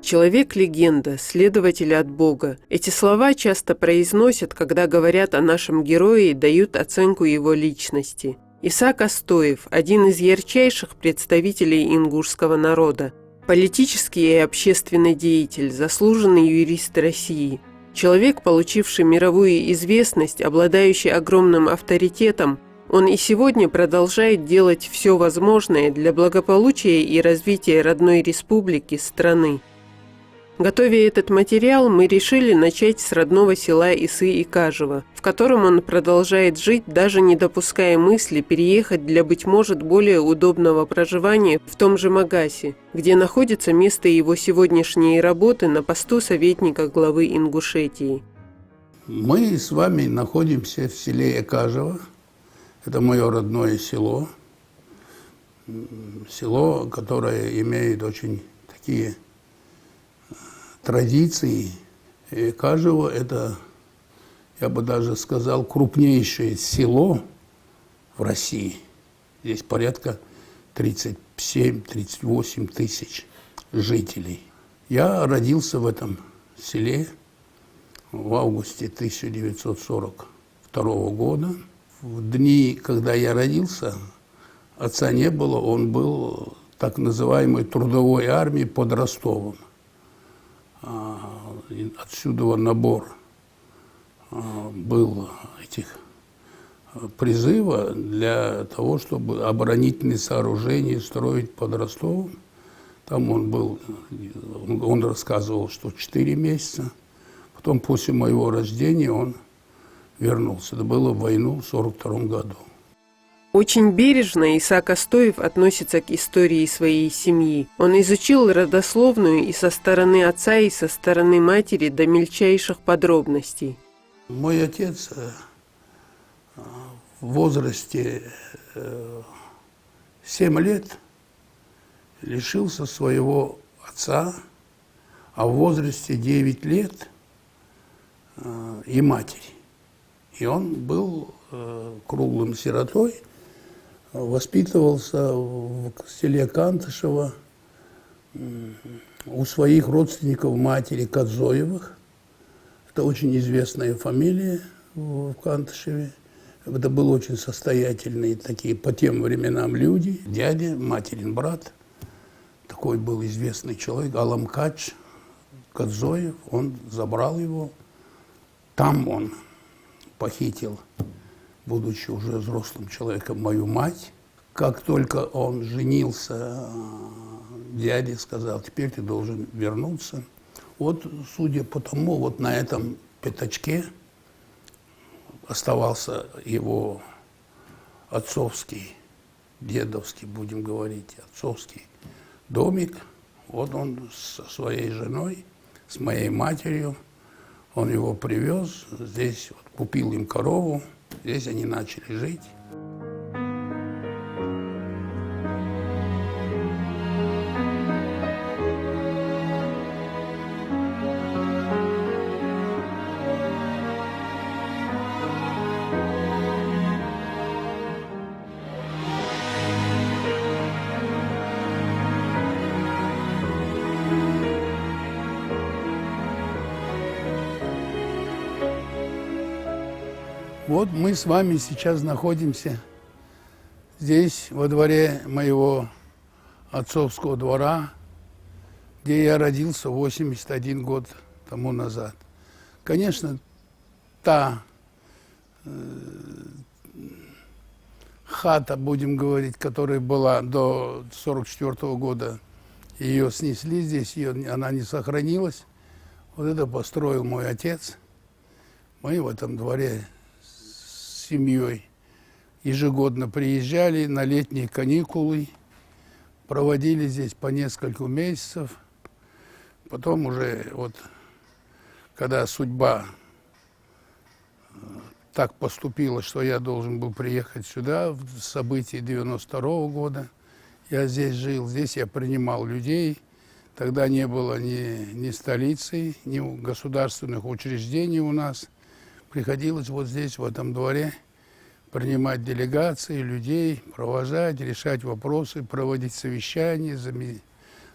«Человек-легенда, следователь от Бога». Эти слова часто произносят, когда говорят о нашем герое и дают оценку его личности. Исаак Остоев – один из ярчайших представителей ингушского народа. Политический и общественный деятель, заслуженный юрист России. Человек, получивший мировую известность, обладающий огромным авторитетом, он и сегодня продолжает делать все возможное для благополучия и развития родной республики, страны. Готовя этот материал, мы решили начать с родного села Исы-Икажево, в котором он продолжает жить, даже не допуская мысли переехать для, быть может, более удобного проживания в том же Магасе, где находится место его сегодняшней работы на посту советника главы Ингушетии. Мы с вами находимся в селе Икажево. Это мое родное село. Село, которое имеет очень такие традиции. Икажево – это, я бы даже сказал, крупнейшее село в России. Здесь порядка 37-38 тысяч жителей. Я родился в этом селе в августе 1942 года. В дни, когда я родился, отца не было, он был в так называемой трудовой армии под Ростовом. Отсюда набор был этих призыва для того, чтобы оборонительные сооружения строить под Ростовом. Там он был, он рассказывал, что 4 месяца. Потом, после моего рождения, он вернулся. Это было в войну в 1942 году. Очень бережно Исаак Остоев относится к истории своей семьи. Он изучил родословную и со стороны отца, и со стороны матери до мельчайших подробностей. Мой отец в возрасте 7 лет лишился своего отца, а в возрасте 9 лет и матери. И он был круглым сиротой, воспитывался в селе Кантышево у своих родственников матери Кадзоевых. Это очень известная фамилия в Кантышеве. Это был очень состоятельные такие по тем временам люди. Дядя, материн брат, такой был известный человек, Аламкач Кадзоев. Он забрал его. Там он похитил, будучи уже взрослым человеком, мою мать. Как только он женился, дядя сказал: теперь ты должен вернуться. Вот, судя по тому, вот на этом пятачке оставался его отцовский, дедовский, будем говорить, отцовский домик. Вот он со своей женой, с моей матерью, он его привез, здесь вот, купил им корову, здесь они начали жить. Вот мы с вами сейчас находимся здесь, во дворе моего отцовского двора, где я родился 81 год тому назад. Конечно, та хата, будем говорить, которая была до 1944 года, ее снесли здесь, она не сохранилась. Вот это построил мой отец. Мы в этом дворе с семьей ежегодно приезжали на летние каникулы, проводили здесь по несколько месяцев. Потом уже, вот, когда судьба так поступила, что я должен был приехать сюда, в события 92-го года, я здесь жил, здесь я принимал людей. Тогда не было ни столицы, ни государственных учреждений у нас. Приходилось вот здесь, в этом дворе, принимать делегации, людей, провожать, решать вопросы, проводить совещания.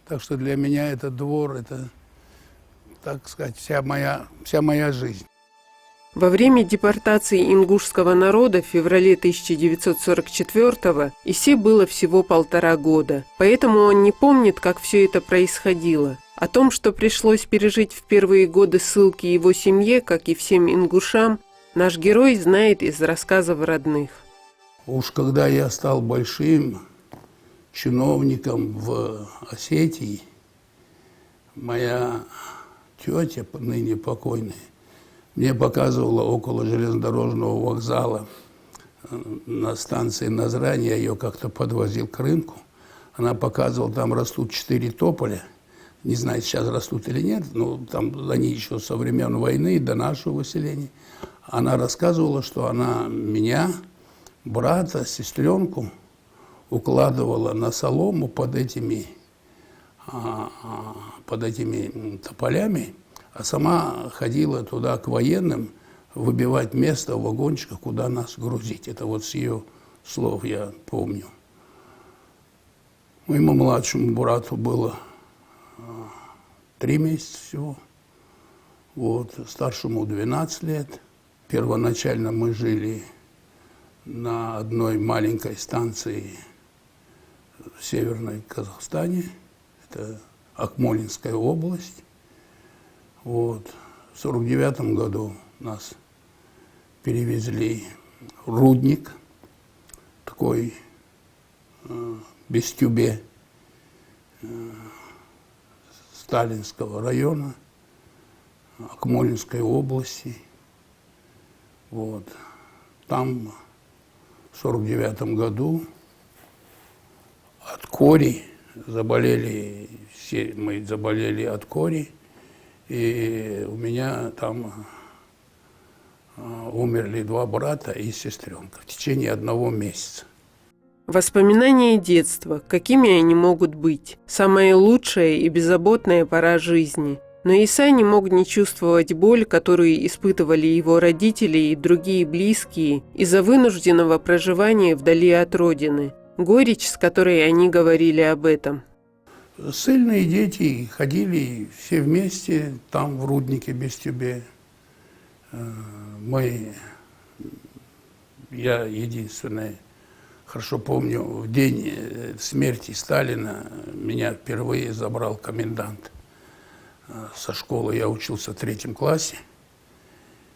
Так что для меня этот двор – это так сказать, вся моя жизнь. Во время депортации ингушского народа в феврале 1944-го Исе было всего 1,5 года, поэтому он не помнит, как все это происходило. О том, что пришлось пережить в первые годы ссылки его семье, как и всем ингушам, наш герой знает из рассказов родных. Уж когда я стал большим чиновником в Осетии, моя тетя, ныне покойная, мне показывала около железнодорожного вокзала на станции Назрань, я ее как-то подвозил к рынку. Она показывала, там растут 4 тополя. Не знаю, сейчас растут или нет, но там они еще со времен войны, до нашего выселения. Она рассказывала, что она меня, брата, сестренку укладывала на солому под этими тополями, а сама ходила туда к военным выбивать место в вагончиках, куда нас грузить. Это вот с ее слов я помню. Моему младшему брату было 3 месяца всего, вот, старшему 12 лет. Первоначально мы жили на одной маленькой станции в Северной Казахстане, это Акмолинская область. Вот. В 1949 году нас перевезли в Рудник, такой Бестюбе Сталинского района, Акмолинской области. Вот. Там в 1949 году от кори заболели, все мы заболели от кори, и у меня там умерли 2 брата и сестренка в течение 1 месяца. Воспоминания детства, какими они могут быть? Самая лучшая и беззаботная пора жизни. Но Иса не мог не чувствовать боль, которую испытывали его родители и другие близкие из-за вынужденного проживания вдали от родины. Горечь, с которой они говорили об этом. Ссыльные дети ходили все вместе там, в Руднике Бестюбе. Я единственное, хорошо помню, в день смерти Сталина меня впервые забрал комендант со школы. Я учился в 3 классе.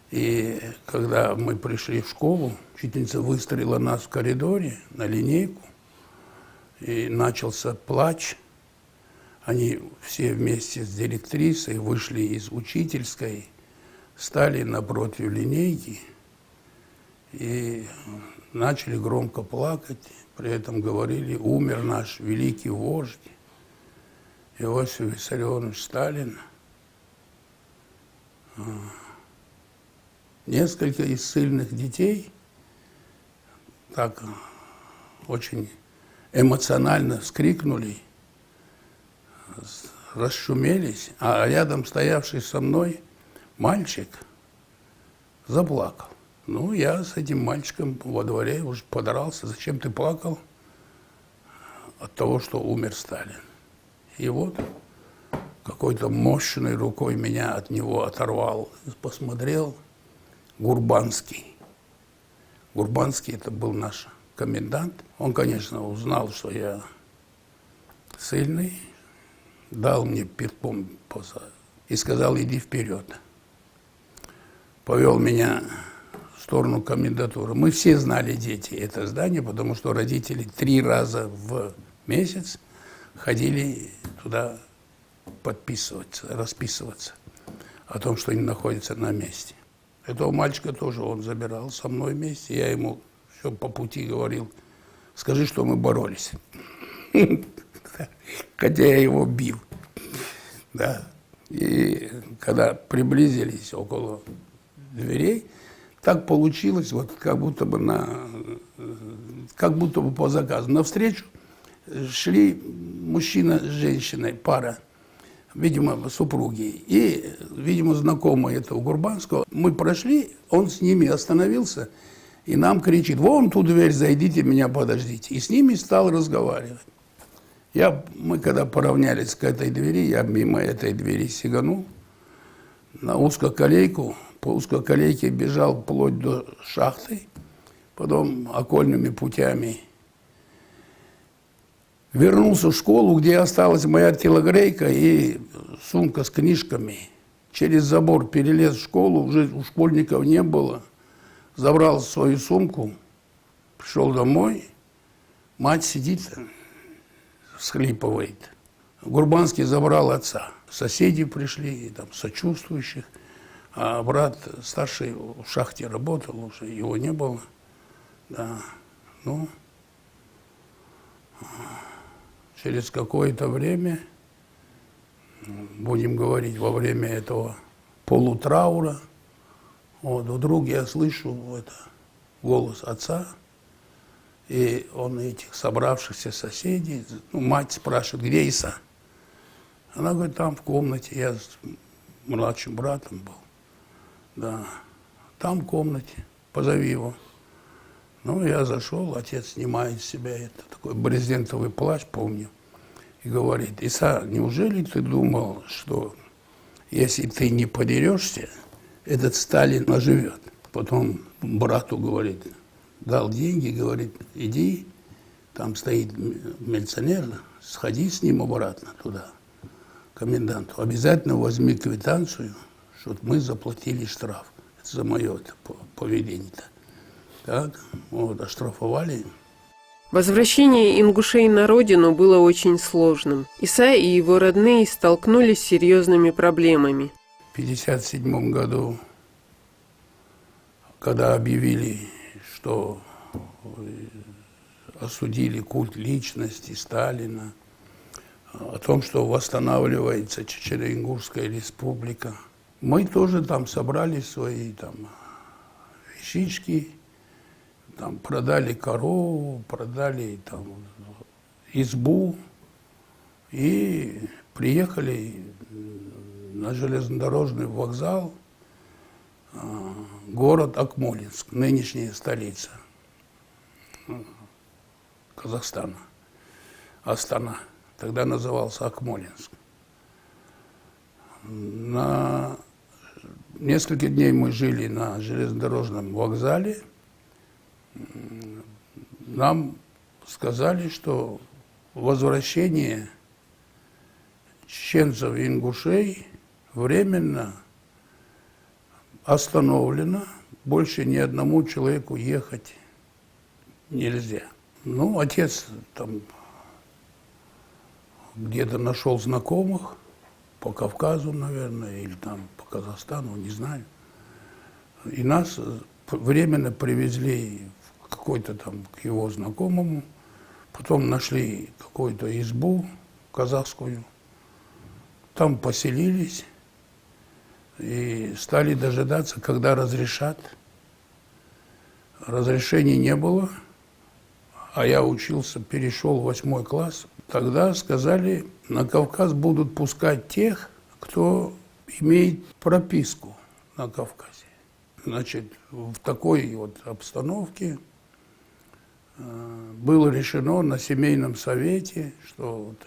И когда мы пришли в школу, учительница выстроила нас в коридоре на линейку, и начался плач. Они все вместе с директрисой вышли из учительской, стали напротив линейки и начали громко плакать. При этом говорили: умер наш великий вождь Иосиф Виссарионович Сталин. Несколько из ссыльных детей так очень эмоционально вскрикнули, расшумелись, а рядом стоявший со мной мальчик заплакал. Ну, я с этим мальчиком во дворе уже подрался. Зачем ты плакал? От того, что умер Сталин. И вот какой-то мощной рукой меня от него оторвал. Посмотрел Гурбанский. Гурбанский — это был наш комендант. Он, конечно, узнал, что я ссыльный, дал мне пинком и сказал: иди вперед. Повел меня в сторону комендатуры. Мы все знали, дети, это здание, потому что родители 3 раза в месяц ходили туда подписываться, расписываться о том, что они находятся на месте. Этого мальчика тоже он забирал со мной вместе. Я ему все по пути говорил: скажи, что мы боролись. Хотя я его бил. Да. И когда приблизились около дверей, так получилось, вот как будто бы по заказу. Навстречу шли мужчина с женщиной, пара, видимо, супруги. И, видимо, знакомые этого Гурбанского. Мы прошли, он с ними остановился и нам кричит: вон ту дверь зайдите, меня подождите. И с ними стал разговаривать. Мы когда поравнялись к этой двери, я мимо этой двери сиганул, на узкоколейку, по узкоколейке бежал вплоть до шахты, потом окольными путями. Вернулся в школу, где осталась моя телогрейка и сумка с книжками. Через забор перелез в школу, уже у школьников не было. Забрал свою сумку, пришел домой, мать сидит, всхлипывает. Гурбанский забрал отца. Соседи пришли, там, сочувствующих. А брат старший в шахте работал уже, его не было. Да. Ну, через какое-то время, будем говорить, во время этого полутраура, вот, вдруг я слышу голос отца, и он этих собравшихся соседей, ну, мать спрашивает, где Иса? Она говорит, там в комнате, я с младшим братом был. Да, там в комнате, позови его. Ну, я зашел, отец снимает с себя такой брезентовый плащ, помню, и говорит, Иса, неужели ты думал, что если ты не подерешься, этот Сталин оживет? Потом брату говорит, дал деньги, говорит, иди, там стоит милиционер, сходи с ним обратно туда, к коменданту. Обязательно возьми квитанцию, чтобы мы заплатили штраф. Это за мое поведение-то. Так, вот, оштрафовали. Возвращение ингушей на родину было очень сложным. Иса и его родные столкнулись с серьезными проблемами. В 1957 году, когда объявили, что осудили культ личности Сталина, о том, что восстанавливается Чечено-Ингушская республика, мы тоже там собрали свои там вещички, там продали корову, продали там избу и приехали на железнодорожный вокзал, город Акмолинск, нынешняя столица Казахстана, Астана, тогда назывался Акмолинск. На несколько дней мы жили на железнодорожном вокзале. Нам сказали, что возвращение чеченцев и ингушей временно остановлено. Больше ни одному человеку ехать нельзя. Ну, отец там где-то нашел знакомых по Кавказу, наверное, или там по Казахстану, не знаю. И нас временно привезли в какой-то там к его знакомому. Потом нашли какую-то избу казахскую. Там поселились и стали дожидаться, когда разрешат. Разрешений не было, а я учился, перешел в 8 класс. Тогда сказали, на Кавказ будут пускать тех, кто имеет прописку на Кавказе. Значит, в такой вот обстановке было решено на семейном совете, что вот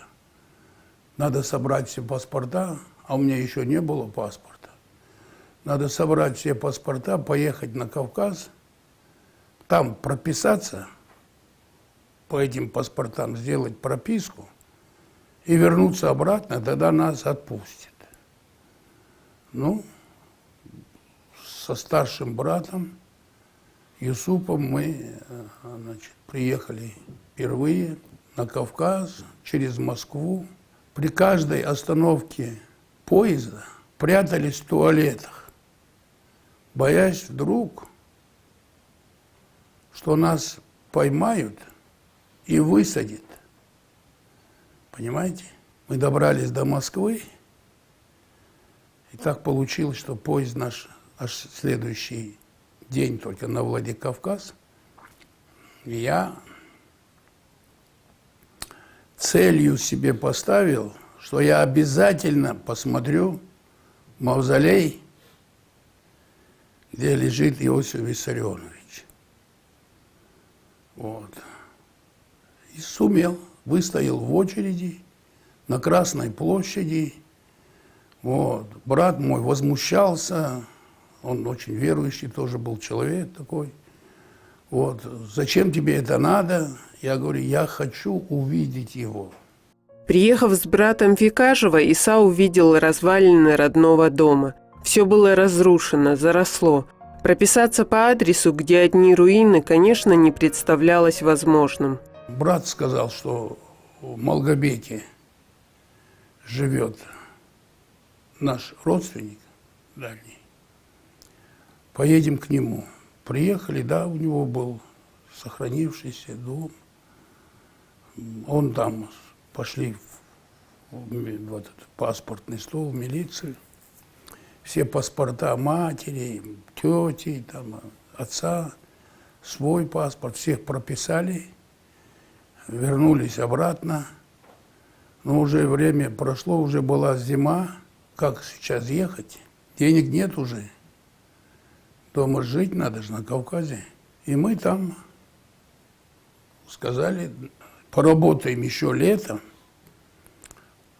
надо собрать все паспорта, а у меня еще не было паспорта. Надо собрать все паспорта, поехать на Кавказ, там прописаться, по этим паспортам сделать прописку и вернуться обратно, тогда нас отпустят. Ну, со старшим братом Юсупом мы, значит, приехали впервые на Кавказ через Москву. При каждой остановке поезда прятались в туалетах, боясь вдруг, что нас поймают и высадят. Понимаете? Мы добрались до Москвы, и так получилось, что поезд наш аж следующий день только на Владикавказ. И я целью себе поставил, что я обязательно посмотрю мавзолей, где лежит Иосиф Виссарионович. Вот. И сумел, выстоял в очереди на Красной площади, Вот. Брат мой возмущался, он очень верующий тоже был человек такой. Вот. Зачем тебе это надо? Я говорю, я хочу увидеть его. Приехав с братом в Викажево, Иса увидел развалины родного дома. Все было разрушено, заросло. Прописаться по адресу, где одни руины, конечно, не представлялось возможным. Брат сказал, что в Малгобеке живет наш родственник дальний. Поедем к нему. Приехали, да, у него был сохранившийся дом. Он там, пошли в этот паспортный стол, в милицию. Все паспорта матери, тети, там, отца, свой паспорт, всех прописали, вернулись обратно. Но уже время прошло, уже была зима. Как сейчас ехать? Денег нет уже. Дома жить надо же на Кавказе. И мы там сказали, поработаем еще летом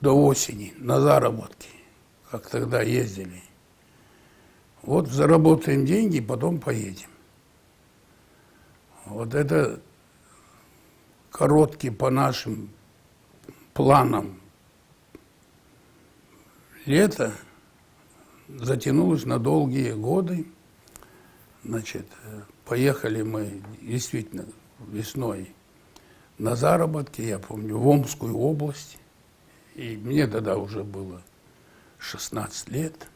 до осени на заработки, как тогда ездили. Вот заработаем деньги, потом поедем. Вот это короткий по нашим планам лето затянулось на долгие годы. Значит, поехали мы действительно весной на заработки, я помню, в Омскую область. И мне тогда уже было 16 лет.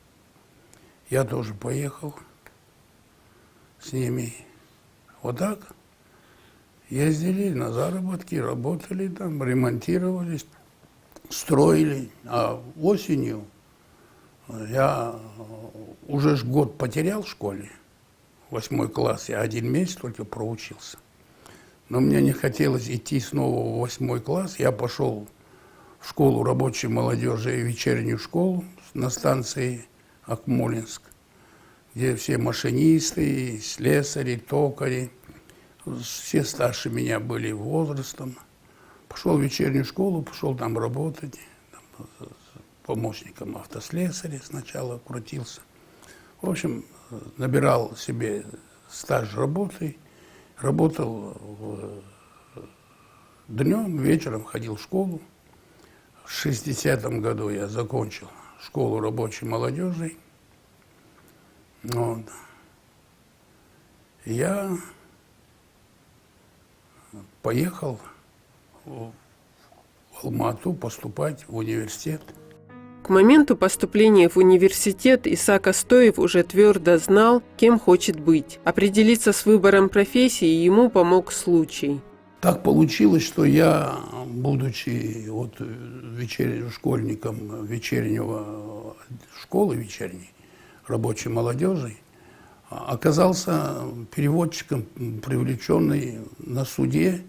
Я тоже поехал с ними. Вот так ездили на заработки, работали там, ремонтировались, строили. А осенью я уже год потерял в школе. 8 класс, я 1 месяц только проучился. Но мне не хотелось идти снова в 8 класс. Я пошел в школу рабочей молодежи и вечернюю школу на станции Акмолинск, где все машинисты, слесари, токари, все старше меня были возрастом. Пошел в вечернюю школу, пошел там работать, там, помощником автослесаря сначала крутился. В общем, набирал себе стаж работы, работал днем, вечером ходил в школу. В 60-м году я закончил школу рабочей молодежи. Вот. Я поехал в Алмату поступать в университет. К моменту поступления в университет Иса Костоев уже твердо знал, кем хочет быть. Определиться с выбором профессии ему помог случай. Так получилось, что я, будучи школьником вечернего школы вечерней, рабочей молодежи, оказался переводчиком, привлеченный на суде.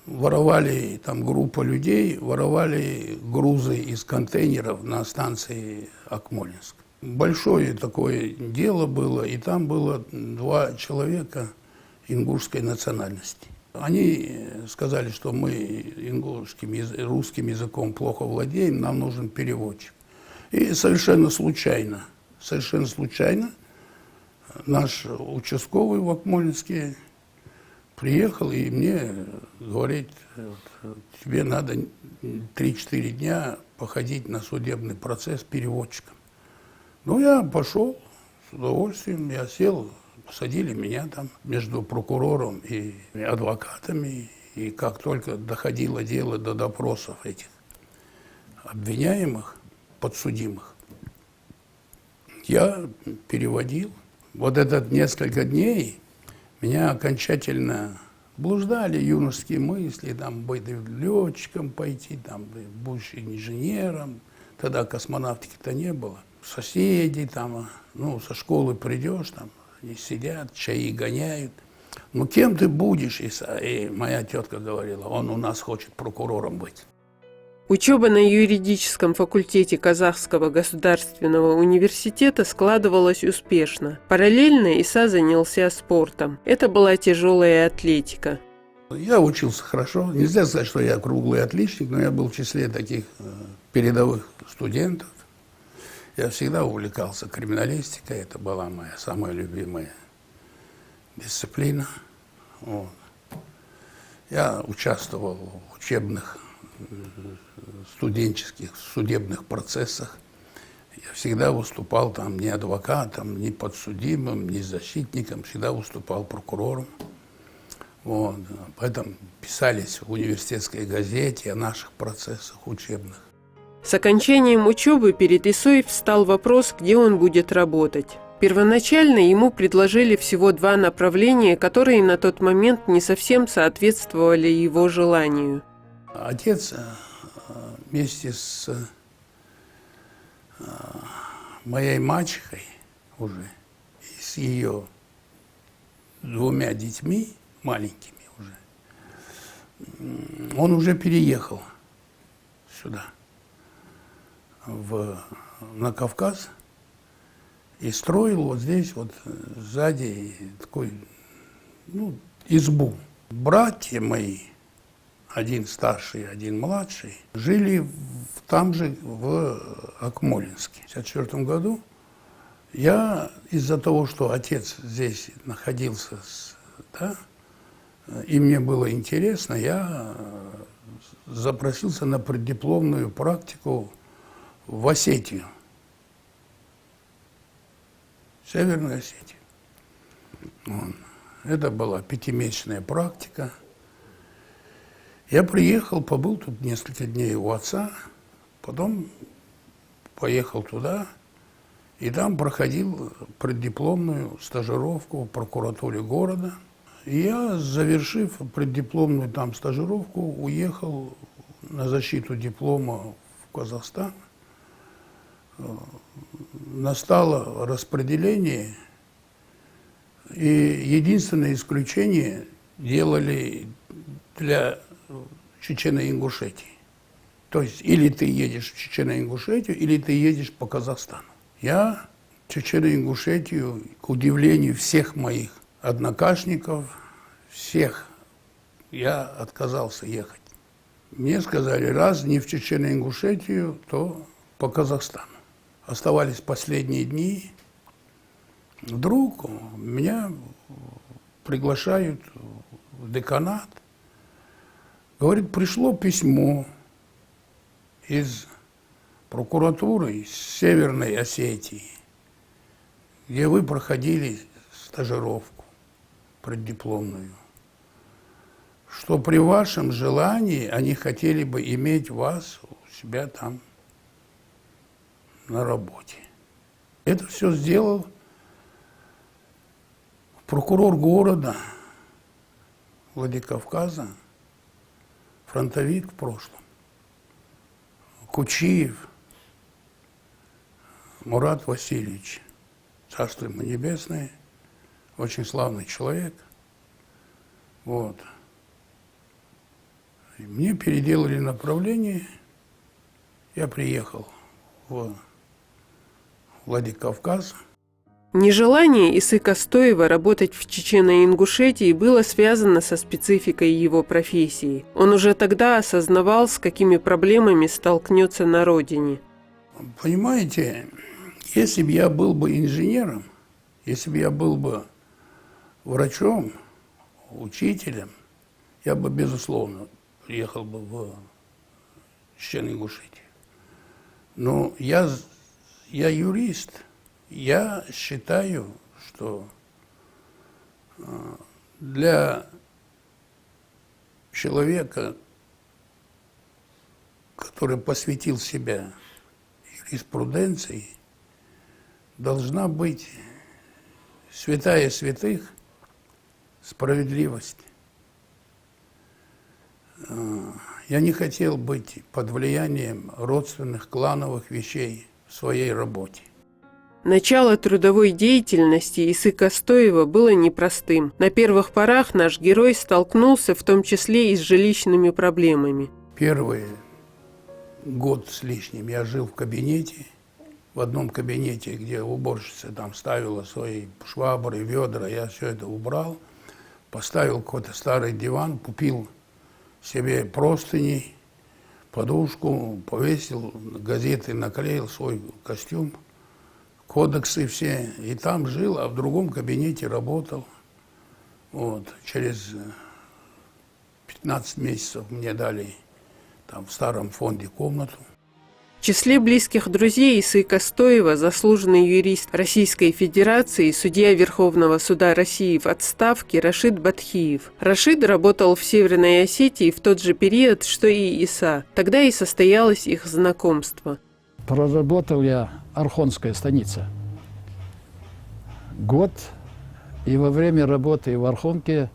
Воровали, там группа людей, воровали грузы из контейнеров на станции Акмолинск. Большое такое дело было, и там было 2 человека ингушской национальности. Они сказали, что мы русским языком плохо владеем, нам нужен переводчик. И совершенно случайно наш участковый в Акмолинске приехал и мне говорит, тебе надо 3-4 дня походить на судебный процесс переводчиком. Ну, я пошел с удовольствием, я сел, посадили меня там между прокурором и адвокатами. И как только доходило дело до допросов этих обвиняемых, подсудимых, я переводил. Вот этот несколько дней меня окончательно блуждали юношеские мысли, там, быть летчиком пойти, там, быть инженером. Тогда космонавтики-то не было. Соседи там, ну, со школы придешь, там, они сидят, чаи гоняют. Ну, кем ты будешь, Иса? И моя тетка говорила, он у нас хочет прокурором быть. Учеба на юридическом факультете Казахского государственного университета складывалась успешно. Параллельно Иса занялся спортом. Это была тяжелая атлетика. Я учился хорошо. Нельзя сказать, что я круглый отличник, но я был в числе таких передовых студентов. Я всегда увлекался криминалистикой, это была моя самая любимая дисциплина. Вот. Я участвовал в учебных, студенческих, судебных процессах. Я всегда выступал там не адвокатом, не подсудимым, не защитником, всегда выступал прокурором. Вот. Поэтому писались в университетской газете о наших процессах учебных. С окончанием учебы перед Исой встал вопрос, где он будет работать. Первоначально ему предложили всего 2 направления, которые на тот момент не совсем соответствовали его желанию. Отец вместе с моей мачехой уже, и с ее 2 детьми, маленькими уже, он уже переехал сюда, на Кавказ, и строил вот здесь вот сзади такой, избу. Братья мои, один старший, один младший, жили там же, в Акмолинске. В 1954 году я из-за того, что отец здесь находился, и мне было интересно, я запросился на преддипломную практику в Осетию, Северную Осетию. Это была 5-месячная практика. Я приехал, побыл тут несколько дней у отца, потом поехал туда, и там проходил преддипломную стажировку в прокуратуре города. И я, завершив преддипломную там стажировку, уехал на защиту диплома в Казахстан. Настало распределение, и единственное исключение делали для Чечено-Ингушетии. То есть или ты едешь в Чечено-Ингушетию, или ты едешь по Казахстану. Я в Чечено-Ингушетию, к удивлению всех моих однокашников, всех, я отказался ехать. Мне сказали, раз не в Чечено-Ингушетию, то по Казахстану. Оставались последние дни. Вдруг меня приглашают в деканат. Говорит, пришло письмо из прокуратуры из Северной Осетии, где вы проходили стажировку преддипломную, что при вашем желании они хотели бы иметь вас у себя там на работе. Это все сделал прокурор города Владикавказа, фронтовик в прошлом, Кучиев Мурат Васильевич, царство ему небесное, очень славный человек. Вот. И мне переделали направление, я приехал в Владикавказ. Нежелание Исы Костоева работать в Чечено-Ингушетии было связано со спецификой его профессии. Он уже тогда осознавал, с какими проблемами столкнется на родине. Понимаете, если бы я был бы инженером, если бы я был бы врачом, учителем, я бы, безусловно, приехал бы в Чечено-Ингушетию. Но я юрист. Я считаю, что для человека, который посвятил себя юриспруденции, должна быть святая святых справедливость. Я не хотел быть под влиянием родственных клановых вещей в своей работе. Начало трудовой деятельности Исы Костоева было непростым. На первых порах наш герой столкнулся в том числе и с жилищными проблемами. Первый год с лишним я жил в кабинете, в одном кабинете, где уборщица там ставила свои швабры, ведра, я все это убрал, поставил какой-то старый диван, купил себе простыни, подушку, повесил, газеты наклеил, свой костюм. кодексы все. И там жил, а в другом кабинете работал. Вот. Через 15 месяцев мне дали там в старом фонде комнату. В числе близких друзей Исы Костоева заслуженный юрист Российской Федерации, судья Верховного суда России в отставке Рашид Батхиев. Рашид работал в Северной Осетии в тот же период, что и Иса. Тогда и состоялось их знакомство. Проработал я Орхонская станица год, и во время работы в Орхонке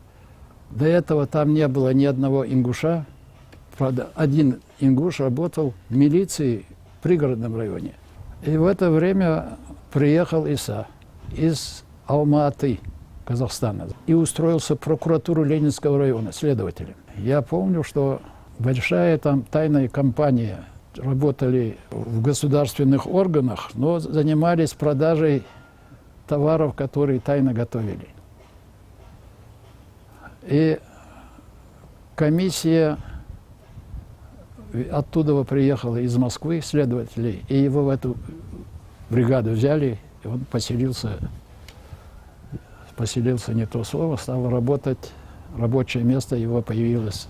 до этого там не было ни одного ингуша. Правда, один ингуш работал в милиции в пригородном районе. И в это время приехал Иса из Алма-Аты, Казахстана, и устроился в прокуратуру Ленинского района следователем. Я помню, что большая там тайная компания, работали в государственных органах, но занимались продажей товаров, которые тайно готовили. И комиссия оттуда приехала из Москвы, следователей, и его в эту бригаду взяли, и он поселился не то слово, стал работать, рабочее место его появилось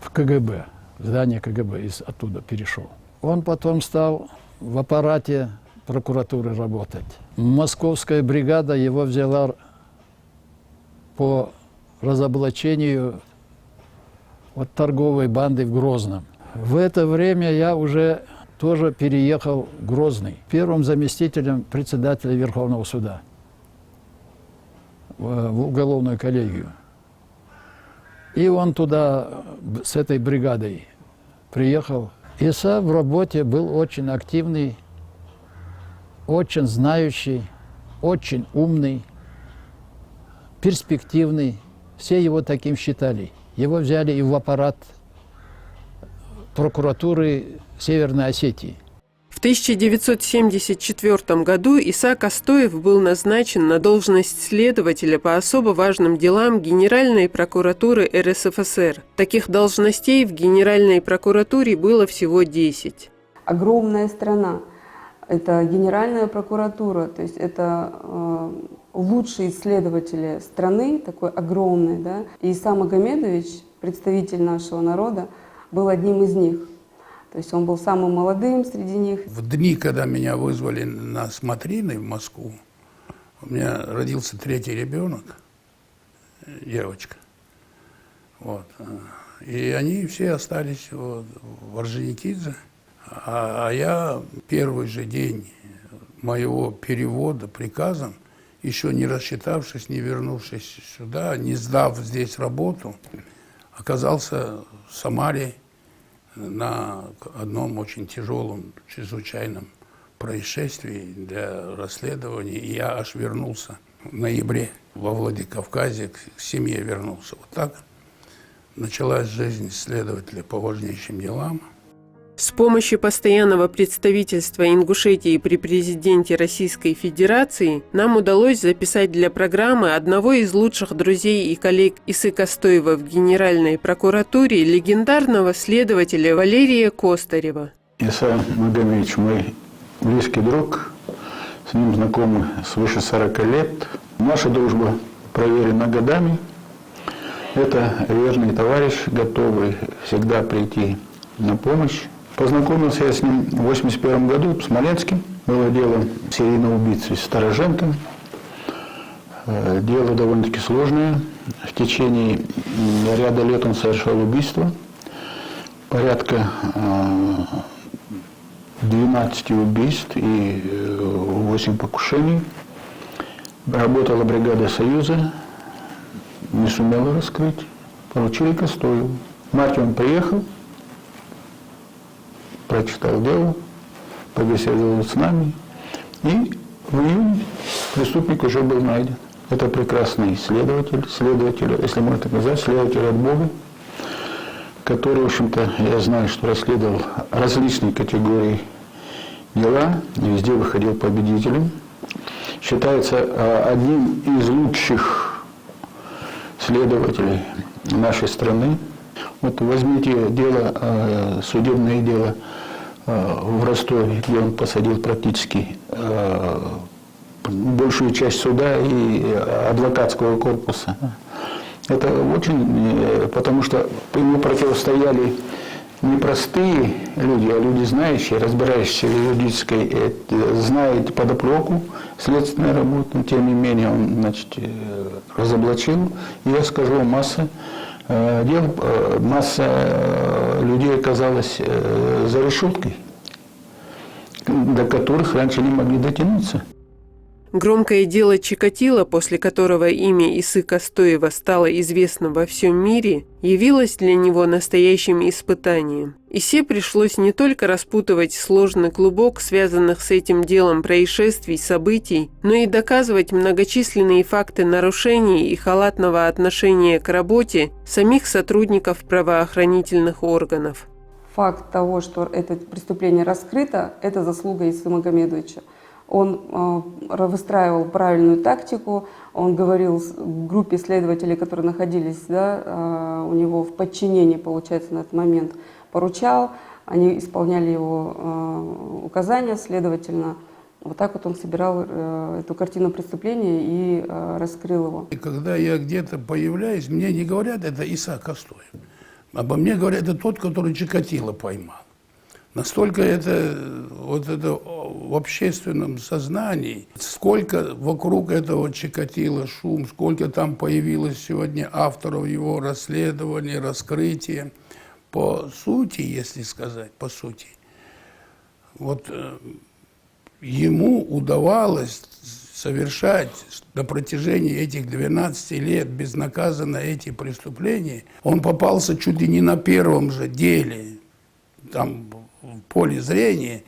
в КГБ, в здании КГБ, оттуда перешел. Он потом стал в аппарате прокуратуры работать. Московская бригада его взяла по разоблачению от торговой банды в Грозном. В это время я уже тоже переехал в Грозный, первым заместителем председателя Верховного суда в уголовную коллегию. И он туда с этой бригадой приехал. Иса в работе был очень активный, очень знающий, очень умный, перспективный. Все его таким считали. Его взяли и в аппарат прокуратуры Северной Осетии. В 1974 году Иса Костоев был назначен на должность следователя по особо важным делам Генеральной прокуратуры РСФСР. Таких должностей в Генеральной прокуратуре было всего 10. Огромная страна. Это Генеральная прокуратура, то есть это лучшие исследователи страны, такой огромный, да. И Иса Магомедович, представитель нашего народа, был одним из них. То есть он был самым молодым среди них. В дни, когда меня вызвали на смотрины в Москву, у меня родился 3-й ребенок, девочка. Вот. И они все остались в Орджоникидзе. А я первый же день моего перевода приказом, еще не рассчитавшись, не вернувшись сюда, не сдав здесь работу, оказался в Самаре на одном очень тяжелом, чрезвычайном происшествии для расследования. И я аж вернулся в ноябре во Владикавказе, к семье вернулся. Вот так началась жизнь следователя по важнейшим делам. С помощью постоянного представительства Ингушетии при президенте Российской Федерации нам удалось записать для программы одного из лучших друзей и коллег Исы Костоева в Генеральной прокуратуре, легендарного следователя Валерия Костарева. Иса Магомедович мой близкий друг, с ним знакомы свыше 40 лет. Наша дружба проверена годами. Это верный товарищ, готовый всегда прийти на помощь. Познакомился я с ним в 1981 году в Смоленске. Было дело серийного убийцы Староженко. Дело довольно-таки сложное. В течение ряда лет он совершал убийства. Порядка 12 убийств и 8 покушений. Работала бригада Союза. Не сумела раскрыть. Поручили Костоеву. В марте он приехал. Прочитал дело, побеседовал с нами, и в июне преступник уже был найден. Это прекрасный следователь, если можно так назвать, следователь от Бога, который, в общем-то, я знаю, что расследовал различные категории дела, и везде выходил победителем. Считается одним из лучших следователей нашей страны. Вот возьмите дело, судебное дело в Ростове, где он посадил практически большую часть суда и адвокатского корпуса. Это очень, потому что ему противостояли не простые люди, а люди знающие, разбирающиеся в юридической, знают подоплеку следственной работы, но тем не менее он, значит, разоблачил. И я скажу, масса дел, масса людей оказалась за решеткой, до которых раньше не могли дотянуться. Громкое дело Чикатило, после которого имя Исы Костоева стало известно во всем мире, явилось для него настоящим испытанием. Исе пришлось не только распутывать сложный клубок связанных с этим делом происшествий, событий, но и доказывать многочисленные факты нарушений и халатного отношения к работе самих сотрудников правоохранительных органов. Факт того, что это преступление раскрыто, это заслуга Исы Магомедовича. Он выстраивал правильную тактику, он говорил в группе следователей, которые находились, да, у него в подчинении, получается, на этот момент, поручал, они исполняли его указания, следовательно. Вот так вот он собирал эту картину преступления и раскрыл его. И когда я где-то появляюсь, мне не говорят, это Иса Костоев. Обо мне говорят, это тот, который Чикатило поймал. Настолько это в общественном сознании, сколько вокруг этого Чикатило шум, сколько там появилось сегодня авторов его расследования, раскрытия. По сути, если сказать, по сути, вот ему удавалось совершать на протяжении этих 12 лет безнаказанно эти преступления. Он попался чуть ли не на первом же деле, там, в поле зрения,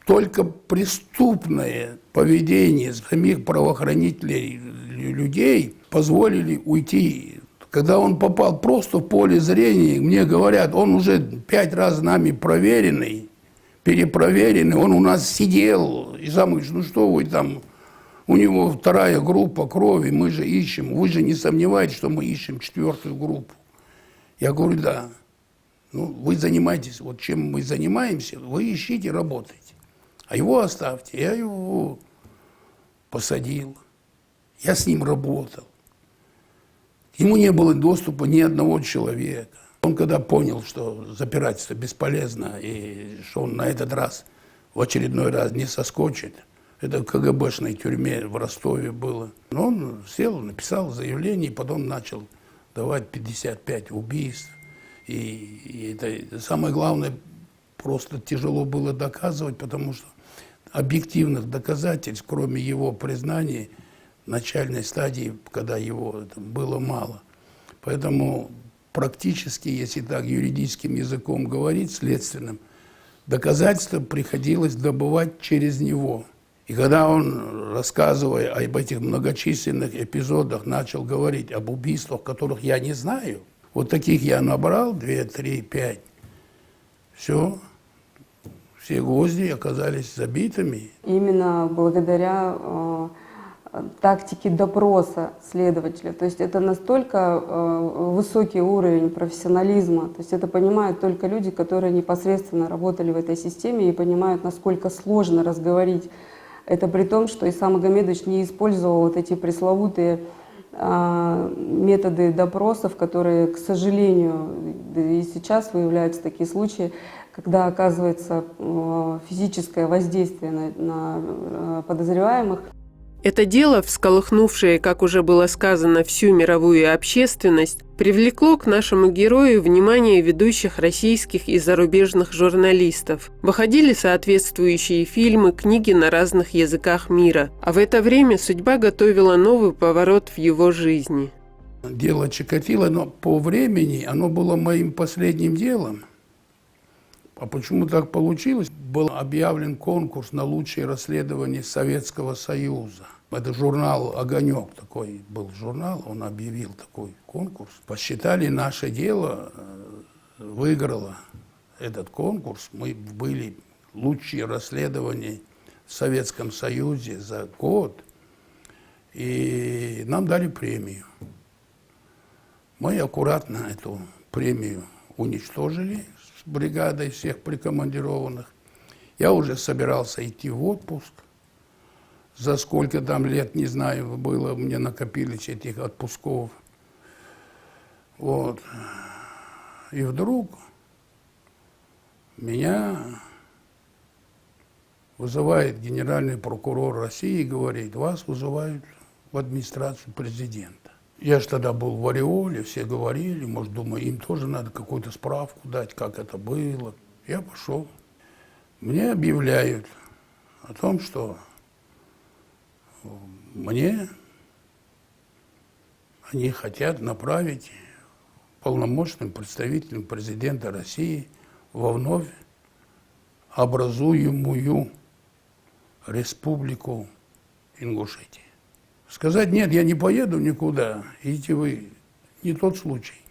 только преступное поведение самих правоохранителей людей позволили уйти. Когда он попал просто в поле зрения, мне говорят, он уже 5 раз нами проверенный, перепроверенный, он у нас сидел, и сам говорит, ну что вы там, у него 2-я группа крови, мы же ищем, вы же не сомневаетесь, что мы ищем 4-ю группу. Я говорю, да. Ну, вы занимаетесь, вот чем мы занимаемся, вы ищите, работайте. А его оставьте. Я его посадил. Я с ним работал. Ему не было доступа ни одного человека. Он когда понял, что запирательство бесполезно, и что он на этот раз, в очередной раз не соскочит, это в КГБшной тюрьме в Ростове было. Но он сел, написал заявление, и потом начал давать 55 убийств. И это самое главное, просто тяжело было доказывать, потому что объективных доказательств, кроме его признания, в начальной стадии, когда его было мало. Поэтому практически, если так юридическим языком говорить, следственным, доказательства приходилось добывать через него. И когда он, рассказывая об этих многочисленных эпизодах, начал говорить об убийствах, которых я не знаю, вот таких я набрал, 2, 3, 5. Все гвозди оказались забитыми. Именно благодаря тактике допроса следователя. То есть это настолько высокий уровень профессионализма. То есть это понимают только люди, которые непосредственно работали в этой системе и понимают, насколько сложно разговорить. Это при том, что Иса Магомедович не использовал вот эти пресловутые методы допросов, которые, к сожалению, и сейчас выявляются такие случаи, когда оказывается физическое воздействие на подозреваемых. Это дело, всколыхнувшее, как уже было сказано, всю мировую общественность, привлекло к нашему герою внимание ведущих российских и зарубежных журналистов. Выходили соответствующие фильмы, книги на разных языках мира. А в это время судьба готовила новый поворот в его жизни. Дело Чикатило, но по времени оно было моим последним делом. А почему так получилось? Был объявлен конкурс на лучшее расследование Советского Союза. Это журнал «Огонек», такой был журнал, он объявил такой конкурс. Посчитали, наше дело выиграло этот конкурс. Мы были лучшие расследования в Советском Союзе за год. И нам дали премию. Мы аккуратно эту премию уничтожили с бригадой всех прикомандированных. Я уже собирался идти в отпуск. За сколько там лет, не знаю, было, мне накопились этих отпусков. Вот. И вдруг меня вызывает генеральный прокурор России и говорит: вас вызывают в администрацию президента. Я же тогда был в ореоле, все говорили, может, думаю, им тоже надо какую-то справку дать, как это было. Я пошел. Мне объявляют о том, что мне они хотят направить полномочным представителем президента России во вновь образуемую республику Ингушетия. Сказать: нет, я не поеду никуда, идите вы, не тот случай.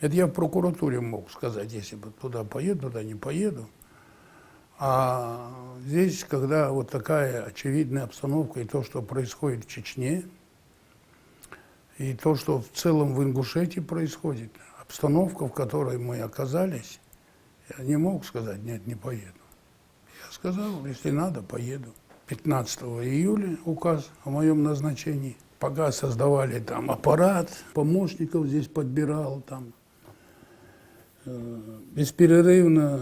Это я в прокуратуре мог сказать, если бы туда поеду, туда не поеду. А здесь, когда вот такая очевидная обстановка, и то, что происходит в Чечне, и то, что в целом в Ингушетии происходит, обстановка, в которой мы оказались, я не мог сказать: нет, не поеду. Я сказал: если надо, поеду. 15 июля указ о моем назначении. Пока создавали там аппарат, помощников здесь подбирал, там бесперерывно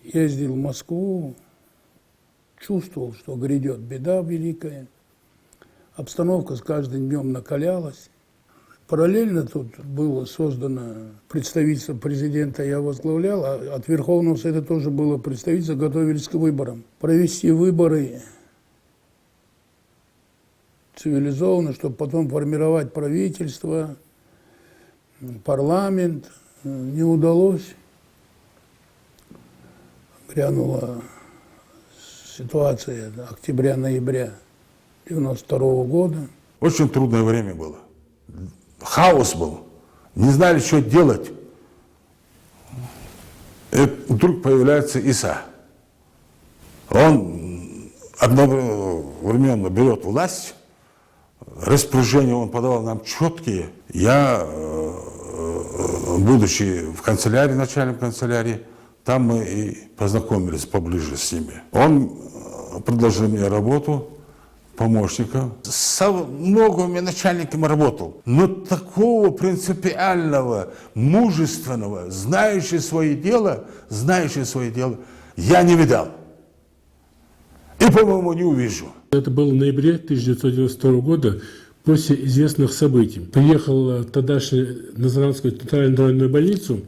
ездил в Москву, чувствовал, что грядет беда великая. Обстановка с каждым днем накалялась. Параллельно тут было создано представительство президента, я возглавлял, а от Верховного Совета тоже было представительство, готовились к выборам. Провести выборы цивилизованно, чтобы потом формировать правительство, парламент, не удалось. Грянула ситуация октября-ноября 1992 года. Очень трудное время было. Хаос был. Не знали, что делать. И вдруг появляется Иса. Он одновременно берет власть. Распоряжения он подавал нам четкие. Я, будучи в канцелярии, начальником канцелярии, там мы и познакомились поближе с ними. Он предложил мне работу помощника. Со многими начальниками работал. Но такого принципиального, мужественного, знающего свое дело, я не видал. И, по-моему, не увижу. Это было в ноябре 1992 года, после известных событий. Приехал тогдашний Назаранскую центральную больницу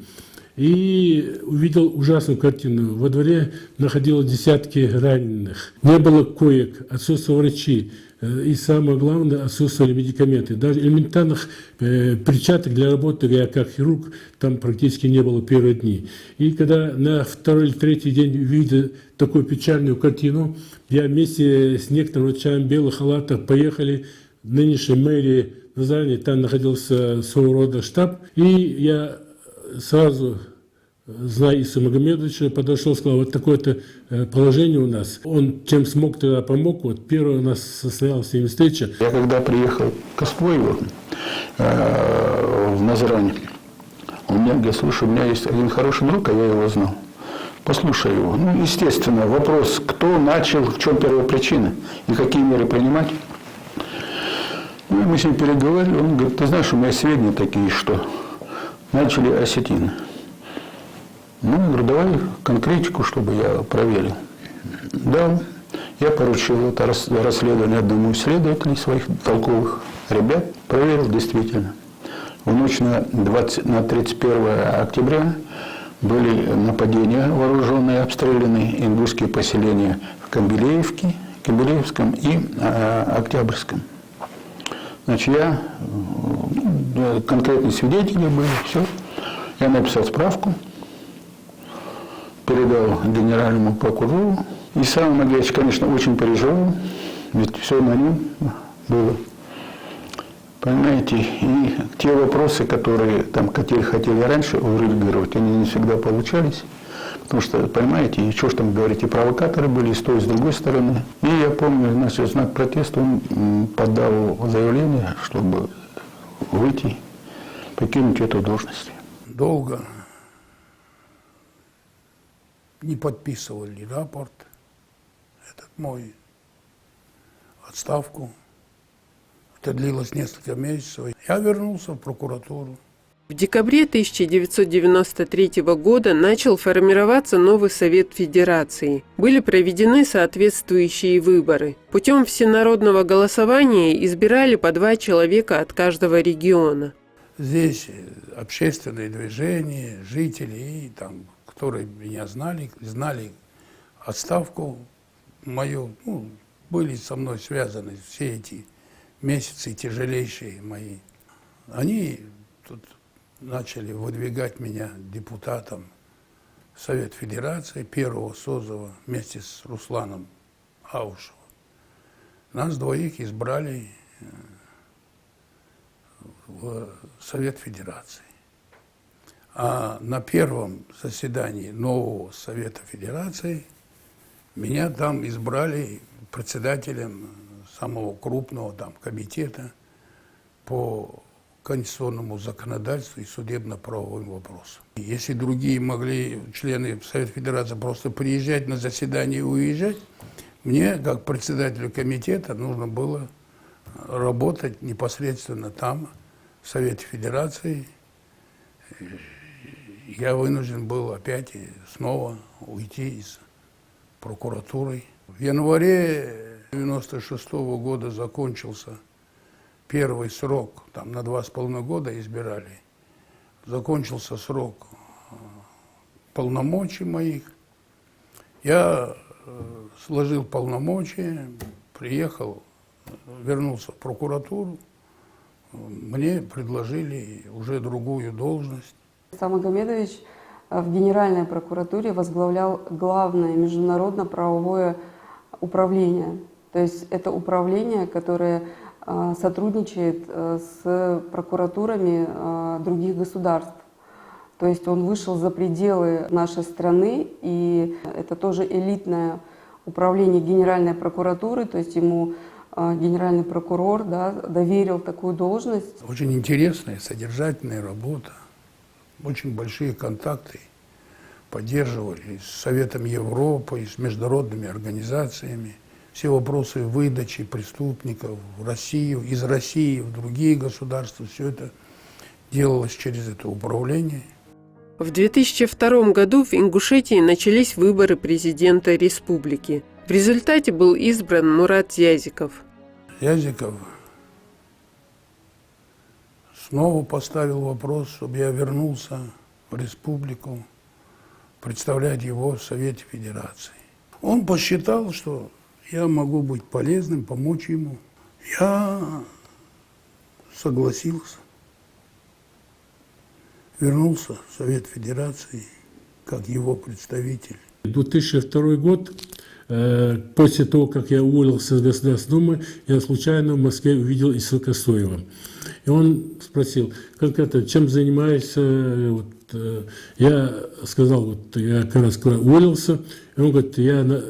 и увидел ужасную картину. Во дворе находилось десятки раненых. Не было коек, отсутствовали врачи. И самое главное, отсутствовали медикаменты. Даже элементарных перчаток для работы, я как хирург, там практически не было первые дни. И когда на второй или третий день увидел такую печальную картину, я вместе с некоторыми врачами в белых халатах поехали в нынешней мэрии Назарани, там находился своего рода штаб. И я сразу, зная Ису Магомедовича, подошел и сказал: вот такое-то положение у нас. Он чем смог тогда помог. Вот первая у нас состоялась с ним встреча. Я когда приехал к Освоеву в Назарани, он мне говорит: слушай, у меня есть один хороший друг, а я его знал. Послушай его. Ну, естественно, вопрос, кто начал, в чем первопричина и какие меры принимать. Ну, мы с ним переговорили, он говорит: ты знаешь, у меня сведения такие, что начали осетины. Ну, я говорю: давай конкретику, чтобы я проверил. Да, я поручил это расследование одному из следователей, своих толковых ребят. Проверил действительно. В ночь на 31 октября были нападения вооруженные, обстреляны ингушские поселения в Кембелеевском и Октябрьском. Значит, конкретные свидетели были, все. Я написал справку, передал генеральному прокурору. И сам Магомедович, конечно, очень переживал, ведь все на нем было. Понимаете, и те вопросы, которые там хотели раньше урегулировать, они не всегда получались. Потому что, понимаете, и что ж там говорить, и провокаторы были, и с той, и с другой стороны. И я помню, значит, в знак протеста он подал заявление, чтобы выйти, покинуть эту должность. Долго не подписывали рапорт. этот мой отставку. Это длилось несколько месяцев. Я вернулся в прокуратуру. В декабре 1993 года начал формироваться новый Совет Федерации. Были проведены соответствующие выборы. Путем всенародного голосования избирали по 2 человека от каждого региона. Здесь общественные движения, жители, и там, которые меня знали отставку мою, были со мной связаны все эти месяцы тяжелейшие мои. Они тут начали выдвигать меня депутатом в Совет Федерации первого созыва вместе с Русланом Аушевым. Нас двоих избрали в Совет Федерации. А на первом заседании нового Совета Федерации меня там избрали председателем самого крупного там комитета по конституционному законодательству и судебно-правовым вопросам. Если другие могли, члены Совета Федерации, просто приезжать на заседание и уезжать, мне, как председателю комитета, нужно было работать непосредственно там, в Совете Федерации. Я вынужден был опять и снова уйти из прокуратуры. В январе 1996 года закончился первый срок, там на 2,5 года избирали, закончился срок полномочий моих. Я сложил полномочия, приехал, вернулся в прокуратуру, мне предложили уже другую должность. Исам Магомедович в Генеральной прокуратуре возглавлял главное международно-правовое управление. То есть это управление, которое сотрудничает с прокуратурами других государств. То есть он вышел за пределы нашей страны, и это тоже элитное управление Генеральной прокуратуры, то есть ему генеральный прокурор доверил такую должность. Очень интересная, содержательная работа, очень большие контакты поддерживали с Советом Европы, с международными организациями. Все вопросы выдачи преступников в Россию, из России в другие государства, все это делалось через это управление. В 2002 году в Ингушетии начались выборы президента республики. В результате был избран Мурат Зязиков. Зязиков снова поставил вопрос, чтобы я вернулся в республику, представлять его в Совете Федерации. Он посчитал, что я могу быть полезным, помочь ему. Я согласился. Вернулся в Совет Федерации как его представитель. 2002 год, после того, как я уволился из Государственной Думы, я случайно в Москве увидел Исака Стоева. И он спросил, как это, чем занимаешься? Я сказал, я как раз уволился. И он говорит, я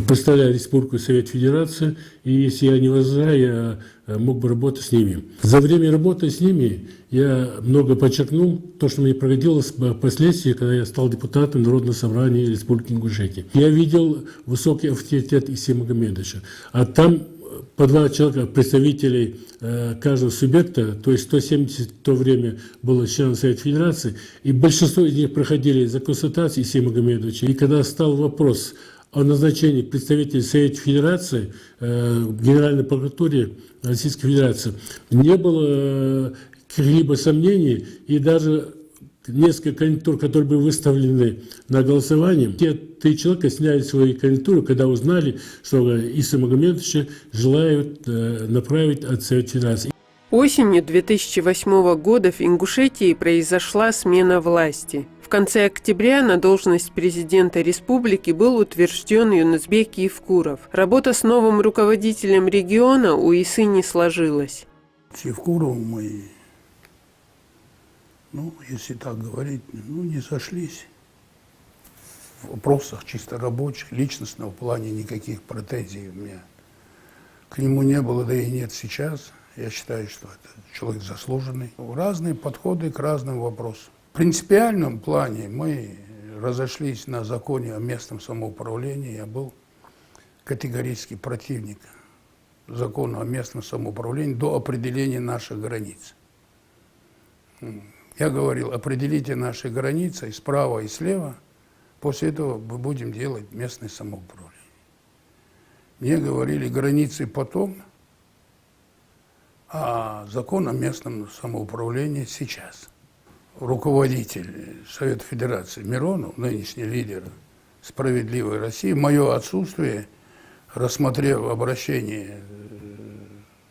представляю Республику Совет Федерации, и если я не возражаю, я мог бы работать с ними. За время работы с ними я много подчеркнул то, что мне пригодилось впоследствии, когда я стал депутатом Народного собрания Республики Ингушетия. Я видел высокий авторитет Исама Магомедовича, а там по 2 человека, представителей каждого субъекта, то есть 170 в то время было членов Совета Федерации, и большинство из них проходили за консультацией Исама Магомедовича. И когда стал вопрос о назначении представителей Совета Федерации в Генеральной прокуратуре Российской Федерации, не было каких-либо сомнений, и даже несколько кандидатур, которые были выставлены на голосование, те 3 человека сняли свои кандидатуры, когда узнали, что Исама Магомедовича желают направить от Совета Федерации. Осенью 2008 года в Ингушетии произошла смена власти. В конце октября на должность президента республики был утвержден Юнусбек Евкуров. Работа с новым руководителем региона у Исы не сложилась. С Евкуровым мы, если так говорить, не сошлись. В вопросах чисто рабочих, личностного плана никаких претензий у меня к нему не было, да и нет сейчас. Я считаю, что это человек заслуженный. Разные подходы к разным вопросам. В принципиальном плане мы разошлись на законе о местном самоуправлении. Я был категорический противник закона о местном самоуправлении до определения наших границ. Я говорил, определите наши границы и справа, и слева, после этого мы будем делать местное самоуправление. Мне говорили, границы потом, а закон о местном самоуправлении сейчас. Руководитель Совета Федерации Миронов, нынешний лидер «Справедливой России», в мое отсутствие, рассмотрев обращение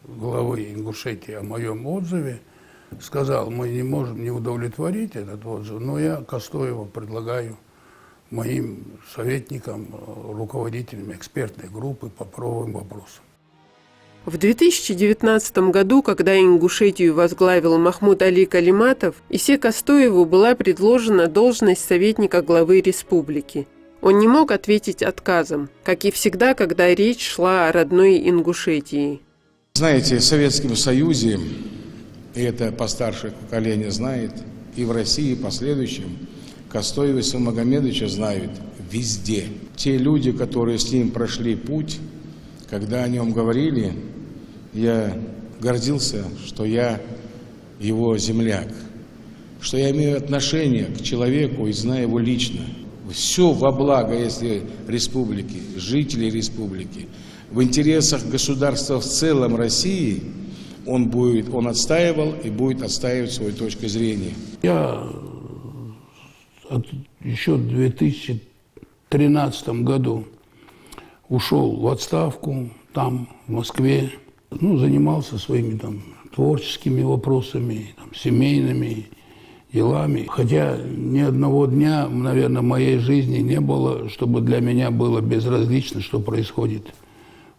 главы Ингушетии о моем отзыве, сказал, мы не можем не удовлетворить этот отзыв, но я Костоеву предлагаю моим советникам, руководителям экспертной группы по правовым вопросам. В 2019 году, когда Ингушетию возглавил Махмуд Али Калиматов, Исе Костоеву была предложена должность советника главы республики. Он не мог ответить отказом, как и всегда, когда речь шла о родной Ингушетии. Знаете, в Советском Союзе, и это постаршее поколение знает, и в России, и в последующем, Костоева Ису Магомедовича знают везде. Те люди, которые с ним прошли путь, когда о нем говорили, я гордился, что я его земляк, что я имею отношение к человеку и знаю его лично. Все во благо, если республики, жителей республики, в интересах государства в целом России, он отстаивал и будет отстаивать свою точку зрения. Я еще в 2013 году ушел в отставку там, в Москве, занимался своими там творческими вопросами, там, семейными делами. Хотя ни одного дня, наверное, в моей жизни не было, чтобы для меня было безразлично, что происходит